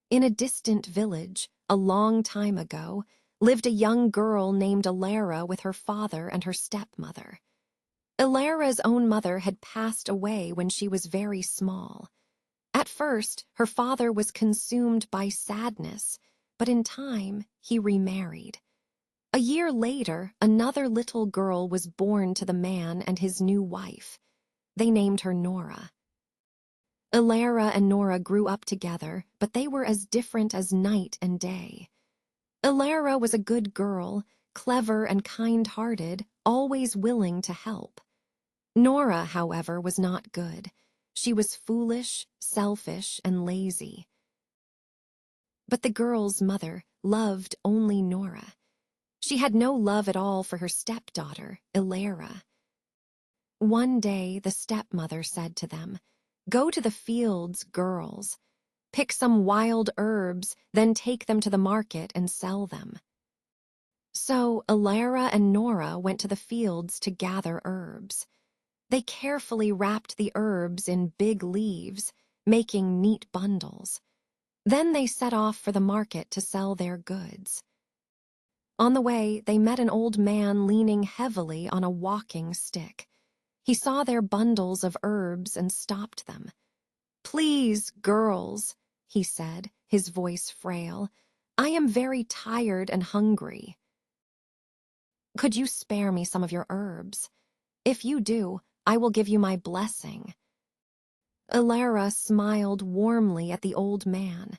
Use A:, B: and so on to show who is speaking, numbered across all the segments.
A: In a distant village, a long time ago, lived a young girl named Elara with her father and her stepmother. Elara's own mother had passed away when she was very small. At first, her father was consumed by sadness, but in time, he remarried. A year later, another little girl was born to the man and his new wife. They named her Nora. Elara and Nora grew up together, but they were as different as night and day. Elara was a good girl, clever and kind-hearted, always willing to help. Nora, however, was not good. She was foolish, selfish, and lazy. But the girl's mother loved only Nora. She had no love at all for her stepdaughter, Elara. One day, the stepmother said to them, "Go to the fields, girls. Pick some wild herbs, then take them to the market and sell them." So Elara and Nora went to the fields to gather herbs. They carefully wrapped the herbs in big leaves, making neat bundles. Then they set off for the market to sell their goods. On the way, they met an old man leaning heavily on a walking stick. He saw their bundles of herbs and stopped them. "Please, girls," he said, his voice frail, "I am very tired and hungry. Could you spare me some of your herbs? If you do, I will give you my blessing." Elara smiled warmly at the old man.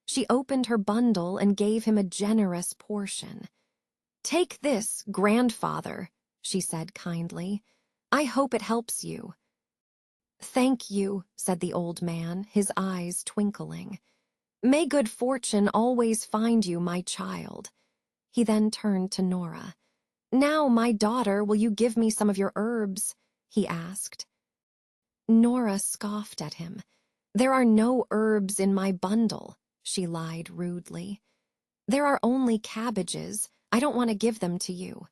A: She opened her bundle and gave him a generous portion. "Take this, grandfather," she said kindly. "I hope it helps you." "Thank you," said the old man, his eyes twinkling. "May good fortune always find you, my child." He then turned to Nora. "Now, my daughter, will you give me some of your herbs?" he asked. Nora scoffed at him. "There are no herbs in my bundle," she lied rudely. "There are only cabbages. I don't want to give them to you.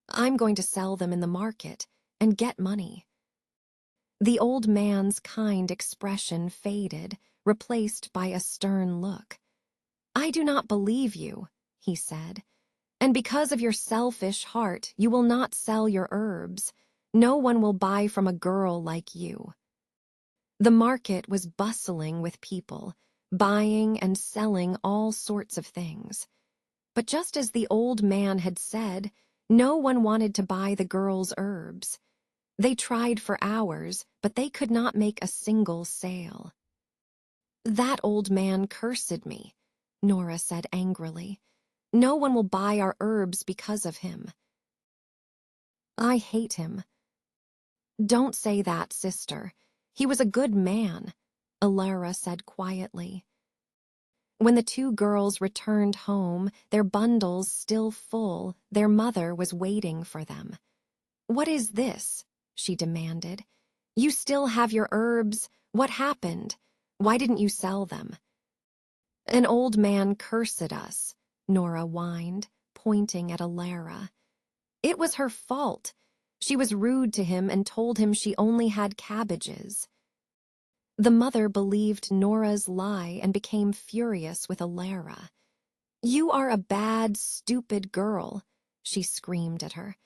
A: I'm going to sell them in the market and get money." The old man's kind expression faded, replaced by a stern look. "I do not believe you," he said. "And because of your selfish heart, you will not sell your herbs. No one will buy from a girl like you." The market was bustling with people, buying and selling all sorts of things. But just as the old man had said, no one wanted to buy the girl's herbs. They tried for hours, but they could not make a single sale. "That old man cursed me," Nora said angrily. "No one will buy our herbs because of him." "I hate him." "Don't say that, sister. He was a good man," Elara said quietly. When the two girls returned home, their bundles still full, their mother was waiting for them. "What is this?" she demanded. "You still have your herbs? What happened? Why didn't you sell them?" "An old man cursed us," Nora whined, pointing at Elara. "It was her fault. She was rude to him and told him she only had cabbages." The mother believed Nora's lie and became furious with Elara. "You are a bad, stupid girl," she screamed at her.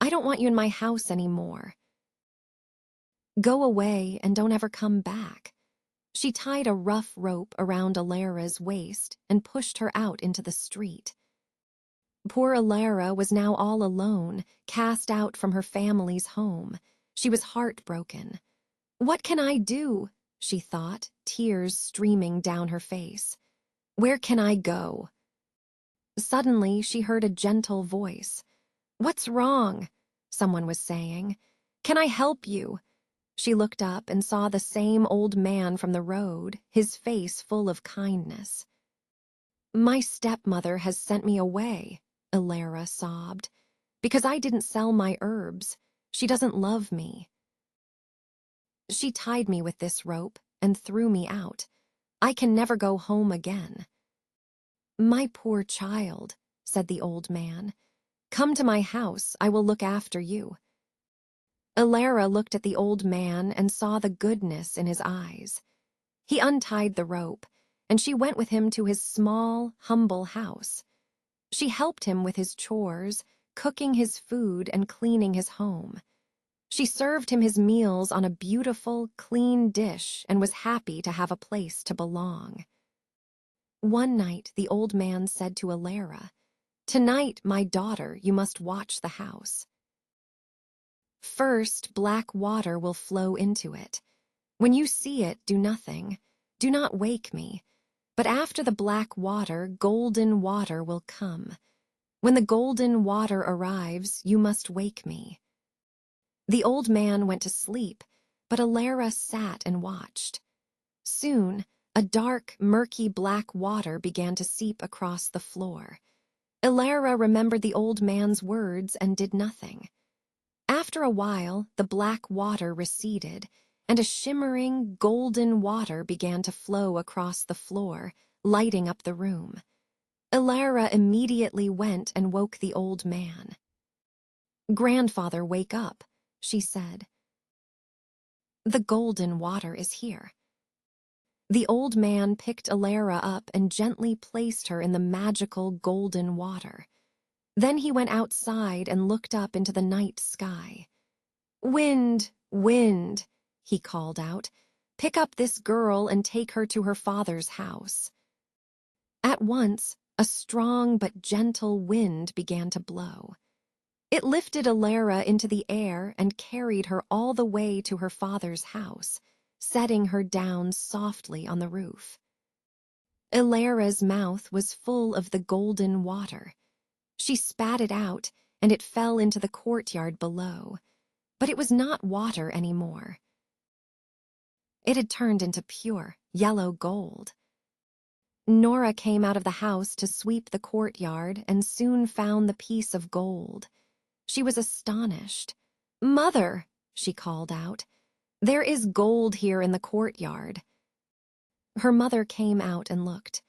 A: "I don't want you in my house anymore. Go away and don't ever come back." She tied a rough rope around Elara's waist and pushed her out into the street. Poor Elara was now all alone, cast out from her family's home. She was heartbroken. "What can I do?" she thought, tears streaming down her face. "Where can I go?" Suddenly, she heard a gentle voice. "What's wrong?" someone was saying. "Can I help you?" She looked up and saw the same old man from the road, his face full of kindness. "My stepmother has sent me away," Elara sobbed, "because I didn't sell my herbs. She doesn't love me. She tied me with this rope and threw me out. I can never go home again." "My poor child," said the old man. "Come to my house, I will look after you." Elara looked at the old man and saw the goodness in his eyes. He untied the rope, and she went with him to his small, humble house. She helped him with his chores, cooking his food and cleaning his home. She served him his meals on a beautiful, clean dish and was happy to have a place to belong. One night, the old man said to Elara, "Tonight, my daughter, you must watch the house. First, black water will flow into it. When you see it, do nothing. Do not wake me. But after the black water, golden water will come. When the golden water arrives, you must wake me." The old man went to sleep, but Elara sat and watched. Soon, a dark, murky black water began to seep across the floor. Elara remembered the old man's words and did nothing. After a while, the black water receded, and a shimmering, golden water began to flow across the floor, lighting up the room. Elara immediately went and woke the old man. "Grandfather, wake up," she said. "The golden water is here." The old man picked Elara up and gently placed her in the magical golden water. Then he went outside and looked up into the night sky. "Wind, wind," he called out, "pick up this girl and take her to her father's house." At once, a strong but gentle wind began to blow. It lifted Elara into the air and carried her all the way to her father's house, setting her down softly on the roof. Elara's mouth was full of the golden water. She spat it out, and it fell into the courtyard below. But it was not water anymore. It had turned into pure, yellow gold. Nora came out of the house to sweep the courtyard and soon found the piece of gold. She was astonished. "Mother," she called out, "there is gold here in the courtyard." Her mother came out and looked.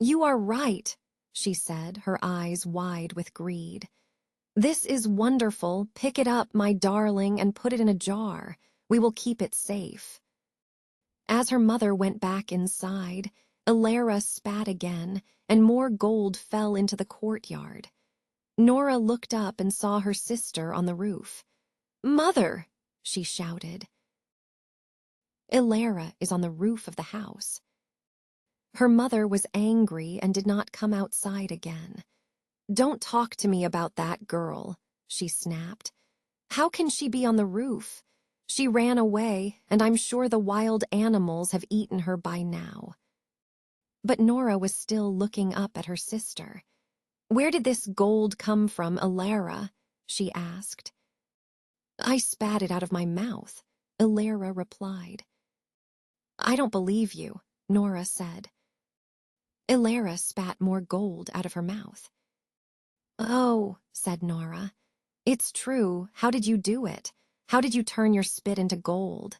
A: "You are right," she said, her eyes wide with greed. "This is wonderful. Pick it up, my darling, and put it in a jar. We will keep it safe." As her mother went back inside, Elara spat again, and more gold fell into the courtyard. Nora looked up and saw her sister on the roof. "Mother!" she shouted. Elara is on the roof of the house. Her mother was angry and did not come outside again. "Don't talk to me about that girl," she snapped. "How can she be on the roof? She ran away, and I'm sure the wild animals have eaten her by now." But Nora was still looking up at her sister. "Where did this gold come from, Elara?" she asked. "I spat it out of my mouth," Elara replied. "I don't believe you," Nora said. Elara spat more gold out of her mouth. "Oh," said Nora, "it's true. How did you do it? How did you turn your spit into gold?"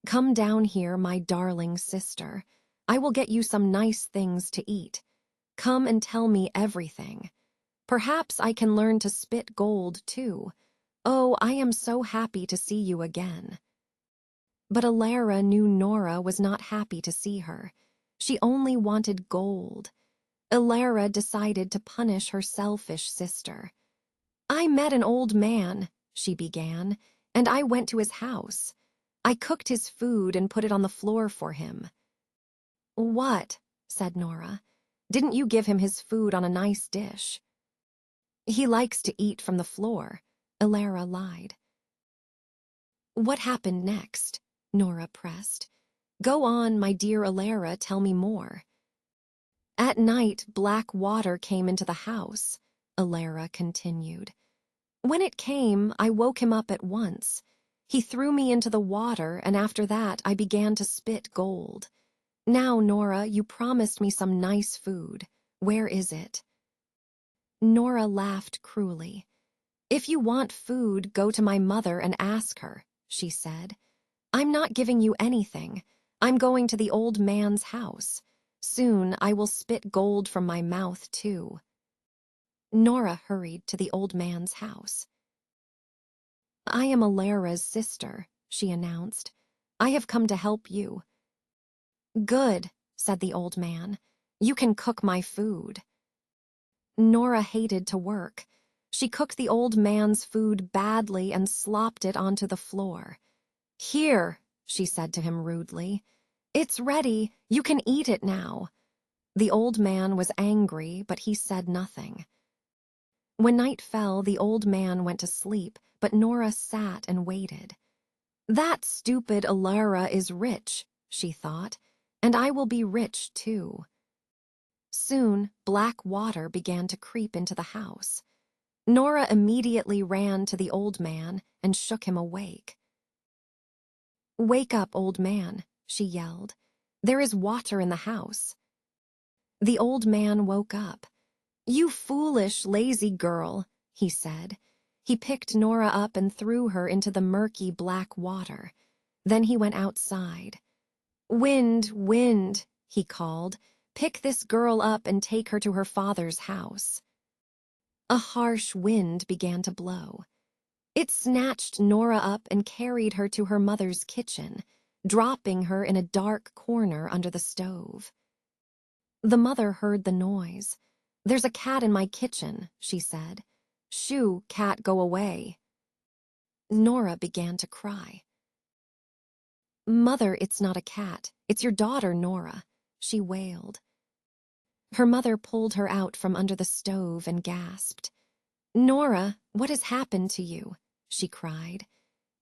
A: "Come down here, my darling sister. I will get you some nice things to eat. Come and tell me everything. Perhaps I can learn to spit gold, too. Oh, I am so happy to see you again." But Elara knew Nora was not happy to see her. She only wanted gold. Elara decided to punish her selfish sister. "I met an old man," she began, "and I went to his house. I cooked his food and put it on the floor for him." "What?" said Nora. "Didn't you give him his food on a nice dish?" "He likes to eat from the floor," Elara lied. "What happened next?" Nora pressed. "Go on, my dear Elara, tell me more." "At night, black water came into the house," Elara continued. "When it came, I woke him up at once. He threw me into the water, and after that I began to spit gold. Now, Nora, you promised me some nice food. Where is it?" Nora laughed cruelly. "If you want food, go to my mother and ask her," she said. "I'm not giving you anything. I'm going to the old man's house. Soon I will spit gold from my mouth, too." Nora hurried to the old man's house. "I am Elara's sister," she announced. "I have come to help you." "Good," said the old man. "You can cook my food." Nora hated to work. She cooked the old man's food badly and slopped it onto the floor. "Here," she said to him rudely. "It's ready. You can eat it now." The old man was angry, but he said nothing. When night fell, the old man went to sleep, but Nora sat and waited. "That stupid Elara is rich," she thought, "and I will be rich too." Soon, black water began to creep into the house. Nora immediately ran to the old man and shook him awake. "Wake up, old man," she yelled. "There is water in the house." The old man woke up. "You foolish, lazy girl," he said. He picked Nora up and threw her into the murky black water. Then he went outside. "Wind, wind," he called. "Pick this girl up and take her to her father's house." A harsh wind began to blow. It snatched Nora up and carried her to her mother's kitchen, dropping her in a dark corner under the stove. The mother heard the noise. "There's a cat in my kitchen," she said. "Shoo, cat, go away." Nora began to cry. "Mother, it's not a cat. It's your daughter, Nora," she wailed. Her mother pulled her out from under the stove and gasped. "Nora, what has happened to you?" she cried.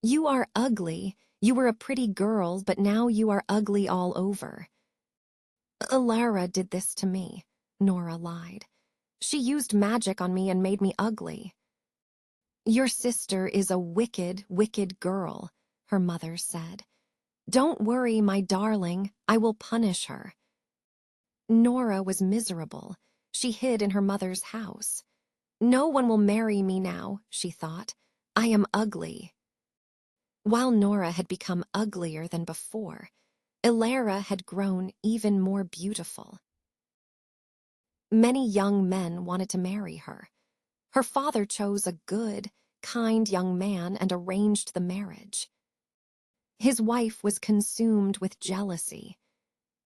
A: "You are ugly. You were a pretty girl, but now you are ugly all over." "Elara did this to me," Nora lied. "She used magic on me and made me ugly." "Your sister is a wicked, wicked girl," her mother said. "Don't worry, my darling, I will punish her." Nora was miserable. She hid in her mother's house. "No one will marry me now," she thought. "I am ugly." While Nora had become uglier than before, Elara had grown even more beautiful. Many young men wanted to marry her. Her father chose a good, kind young man and arranged the marriage. His wife was consumed with jealousy.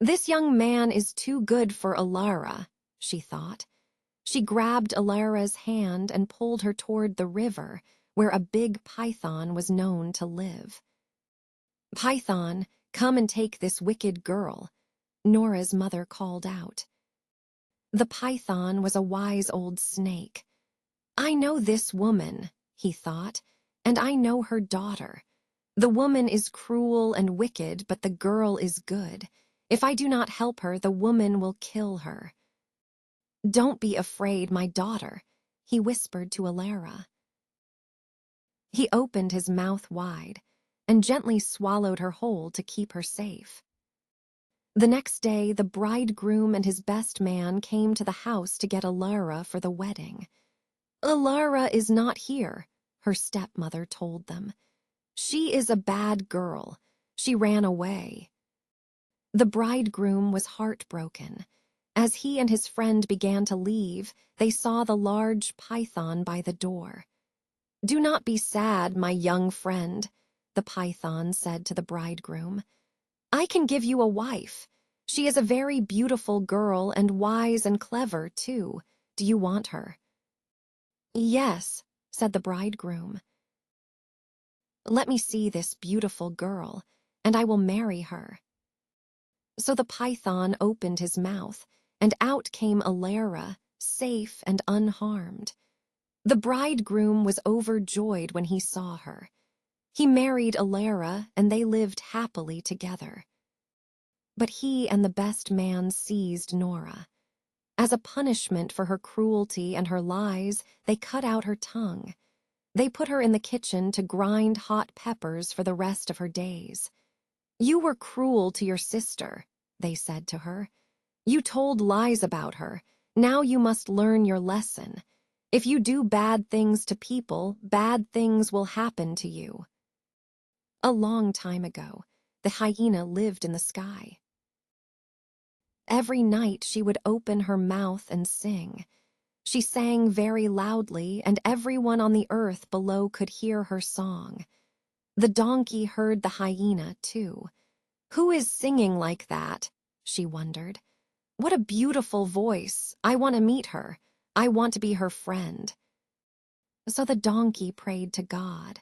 A: "This young man is too good for Elara," she thought. She grabbed Elara's hand and pulled her toward the river, where a big python was known to live. "Python, come and take this wicked girl," Nora's mother called out. The python was a wise old snake. "I know this woman," he thought, "and I know her daughter. The woman is cruel and wicked, but the girl is good. If I do not help her, the woman will kill her." "Don't be afraid, my daughter," he whispered to Elara. He opened his mouth wide and gently swallowed her whole to keep her safe. The next day, the bridegroom and his best man came to the house to get Elara for the wedding. "Elara is not here," her stepmother told them. "She is a bad girl. She ran away." The bridegroom was heartbroken. As he and his friend began to leave, they saw the large python by the door. "Do not be sad, my young friend," the python said to the bridegroom. "I can give you a wife. She is a very beautiful girl and wise and clever, too. Do you want her?" "Yes," said the bridegroom. "Let me see this beautiful girl, and I will marry her." So the python opened his mouth, and out came Elara, safe and unharmed. The bridegroom was overjoyed when he saw her. He married Elara, and they lived happily together. But he and the best man seized Nora. As a punishment for her cruelty and her lies, they cut out her tongue. They put her in the kitchen to grind hot peppers for the rest of her days. "You were cruel to your sister," they said to her. "You told lies about her. Now you must learn your lesson. If you do bad things to people, bad things will happen to you." A long time ago, the hyena lived in the sky. Every night she would open her mouth and sing. She sang very loudly, and everyone on the earth below could hear her song. The donkey heard the hyena, too. "Who is singing like that?" she wondered. What a beautiful voice. I want to meet her. I want to be her friend. So the donkey prayed to God.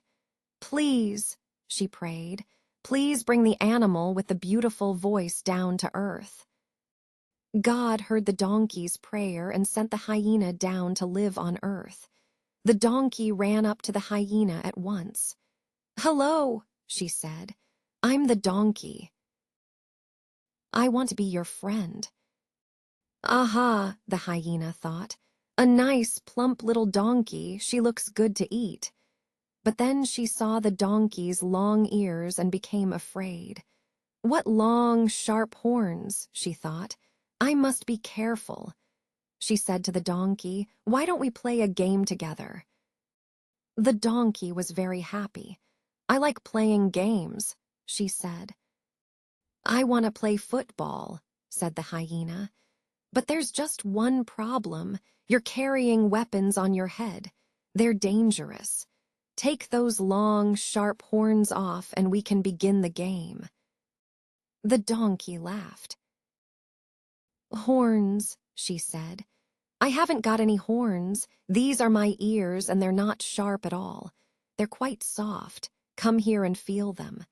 A: Please, she prayed, please bring the animal with the beautiful voice down to earth. God heard the donkey's prayer and sent the hyena down to live on earth. The donkey ran up to the hyena at once. Hello, she said. I'm the donkey. I want to be your friend. Aha, the hyena thought. A nice, plump little donkey. She looks good to eat. But then she saw the donkey's long ears and became afraid. What long, sharp horns, she thought. I must be careful. She said to the donkey, why don't we play a game together? The donkey was very happy. I like playing games, she said. I want to play football, said the hyena. But there's just one problem. You're carrying weapons on your head. They're dangerous. Take those long, sharp horns off and we can begin the game. The donkey laughed. Horns, she said. I haven't got any horns. These are my ears and they're not sharp at all. They're quite soft. Come here and feel them.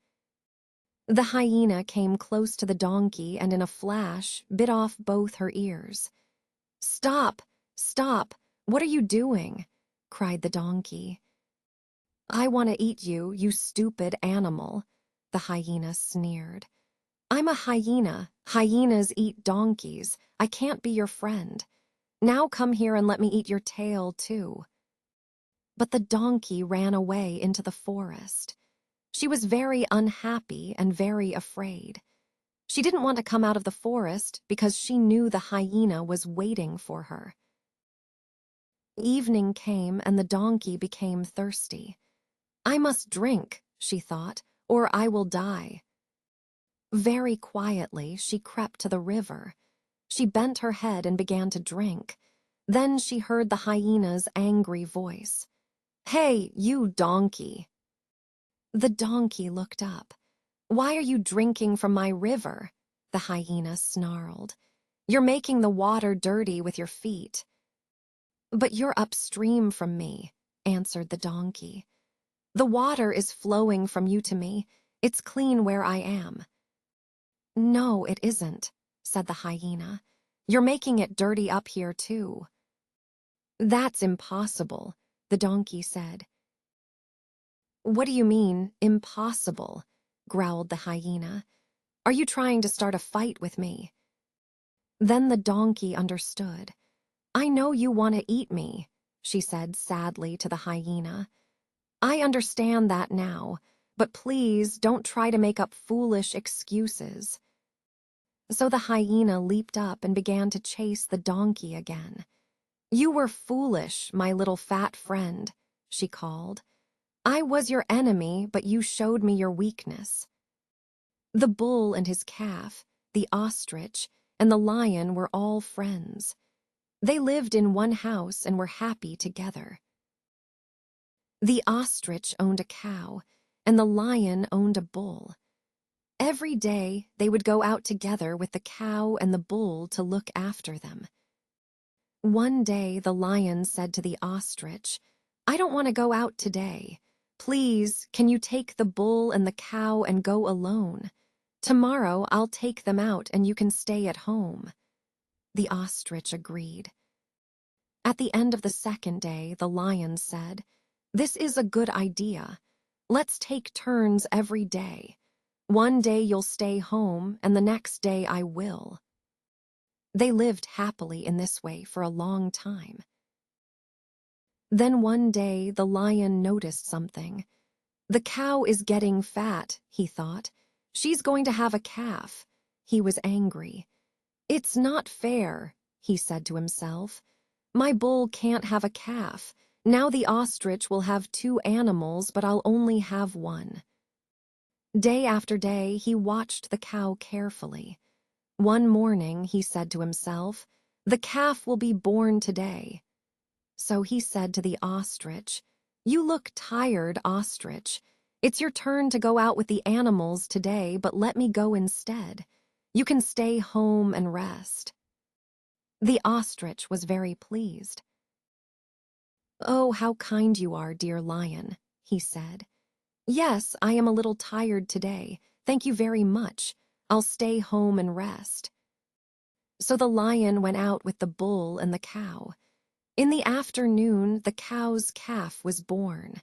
A: The hyena came close to the donkey and in a flash bit off both her ears. Stop! Stop! What are you doing? Cried the donkey. I want to eat you, you stupid animal, the hyena sneered. I'm a hyena. Hyenas eat donkeys. I can't be your friend. Now come here and let me eat your tail, too. But the donkey ran away into the forest. She was very unhappy and very afraid. She didn't want to come out of the forest because she knew the hyena was waiting for her. Evening came and the donkey became thirsty. I must drink, she thought, or I will die. Very quietly, she crept to the river. She bent her head and began to drink. Then she heard the hyena's angry voice. Hey, you donkey! The donkey looked up. Why are you drinking from my river? The hyena snarled. You're making the water dirty with your feet. But you're upstream from me, answered the donkey. The water is flowing from you to me. It's clean where I am. No, it isn't, said the hyena. You're making it dirty up here, too. That's impossible, the donkey said. What do you mean, impossible? Growled the hyena. Are you trying to start a fight with me? Then the donkey understood. I know you want to eat me, she said sadly to the hyena. I understand that now, but please don't try to make up foolish excuses. So the hyena leaped up and began to chase the donkey again. You were foolish, my little fat friend, she called. I was your enemy, but you showed me your weakness. The bull and his calf, the ostrich, and the lion were all friends. They lived in one house and were happy together. The ostrich owned a cow, and the lion owned a bull. Every day, they would go out together with the cow and the bull to look after them. One day, the lion said to the ostrich, I don't want to go out today. Please, can you take the bull and the cow and go alone? Tomorrow, I'll take them out and you can stay at home. The ostrich agreed. At the end of the second day, the lion said, This is a good idea. Let's take turns every day. One day you'll stay home, and the next day I will. They lived happily in this way for a long time. Then one day the lion noticed something. The cow is getting fat, he thought. She's going to have a calf. He was angry. It's not fair, he said to himself. My bull can't have a calf. Now the ostrich will have 2 animals, but I'll only have 1. Day after day, he watched the cow carefully. One morning, he said to himself, the calf will be born today. So he said to the ostrich, You look tired, ostrich. It's your turn to go out with the animals today, but let me go instead. You can stay home and rest." The ostrich was very pleased. "Oh, how kind you are, dear lion," he said. "Yes, I am a little tired today. Thank you very much. I'll stay home and rest." So the lion went out with the bull and the cow. In the afternoon, the cow's calf was born.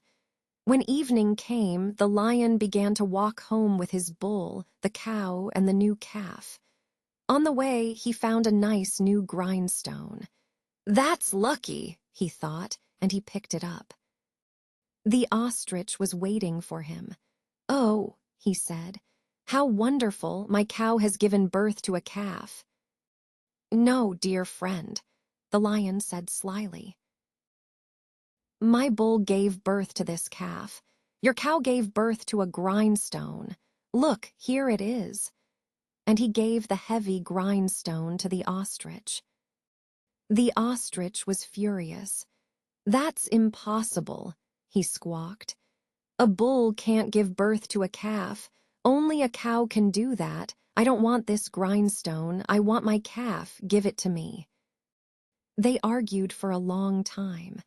A: When evening came, the lion began to walk home with his bull, the cow, and the new calf. On the way, he found a nice new grindstone. "That's lucky," he thought, and he picked it up. The ostrich was waiting for him. "Oh," he said, "how wonderful, my cow has given birth to a calf." "No, dear friend," the lion said slyly. "My bull gave birth to this calf. Your cow gave birth to a grindstone. Look, here it is." And he gave the heavy grindstone to the ostrich. The ostrich was furious. "That's impossible," he squawked. "A bull can't give birth to a calf. Only a cow can do that. I don't want this grindstone. I want my calf. Give it to me." They argued for a long time.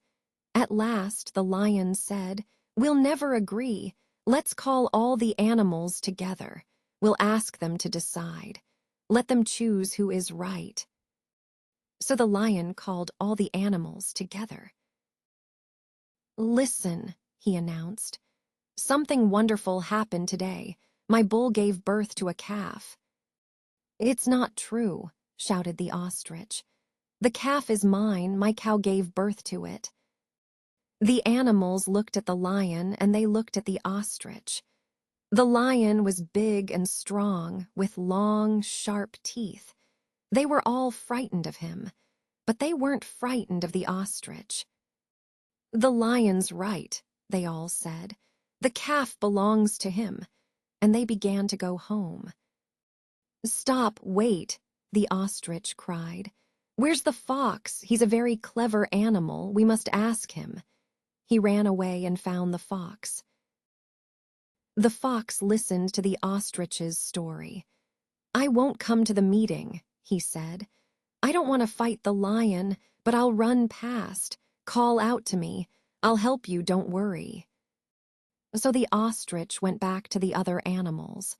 A: At last, the lion said, "We'll never agree. Let's call all the animals together. We'll ask them to decide. Let them choose who is right." So the lion called all the animals together. "Listen," he announced. "Something wonderful happened today. My bull gave birth to a calf." "It's not true," shouted the ostrich. "The calf is mine. My cow gave birth to it." The animals looked at the lion and they looked at the ostrich. The lion was big and strong, with long, sharp teeth. They were all frightened of him, but they weren't frightened of the ostrich. "The lion's right," they all said. "The calf belongs to him," and they began to go home. "Stop, wait," the ostrich cried. "Where's the fox? He's a very clever animal. We must ask him." He ran away and found the fox. The fox listened to the ostrich's story. "I won't come to the meeting," he said. "I don't want to fight the lion, but I'll run past. Call out to me. I'll help you, don't worry." So the ostrich went back to the other animals.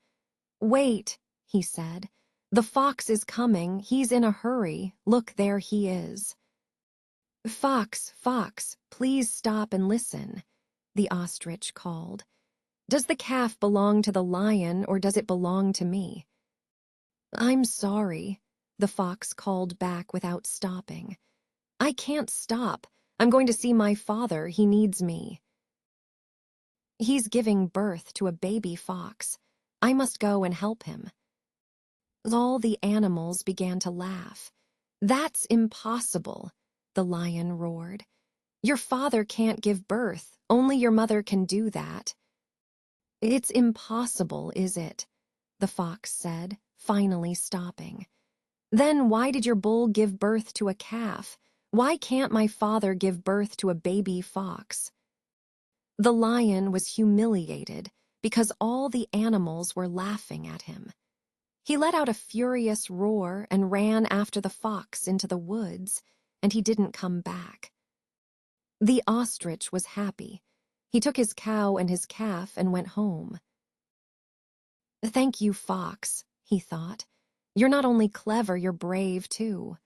A: "Wait," he said. "The fox is coming. He's in a hurry. Look, there he is." "Fox, fox, please stop and listen," the ostrich called. "Does the calf belong to the lion or does it belong to me?" "I'm sorry," the fox called back without stopping. "I can't stop. I'm going to see my father. He needs me." "He's giving birth to a baby fox. I must go and help him." All the animals began to laugh. "That's impossible," the lion roared. "Your father can't give birth. Only your mother can do that." "It's impossible, is it?" the fox said, finally stopping. "Then why did your bull give birth to a calf? Why can't my father give birth to a baby fox?" The lion was humiliated because all the animals were laughing at him. He let out a furious roar and ran after the fox into the woods, and he didn't come back. The ostrich was happy. He took his cow and his calf and went home. "Thank you, fox," he thought. "You're not only clever, you're brave, too."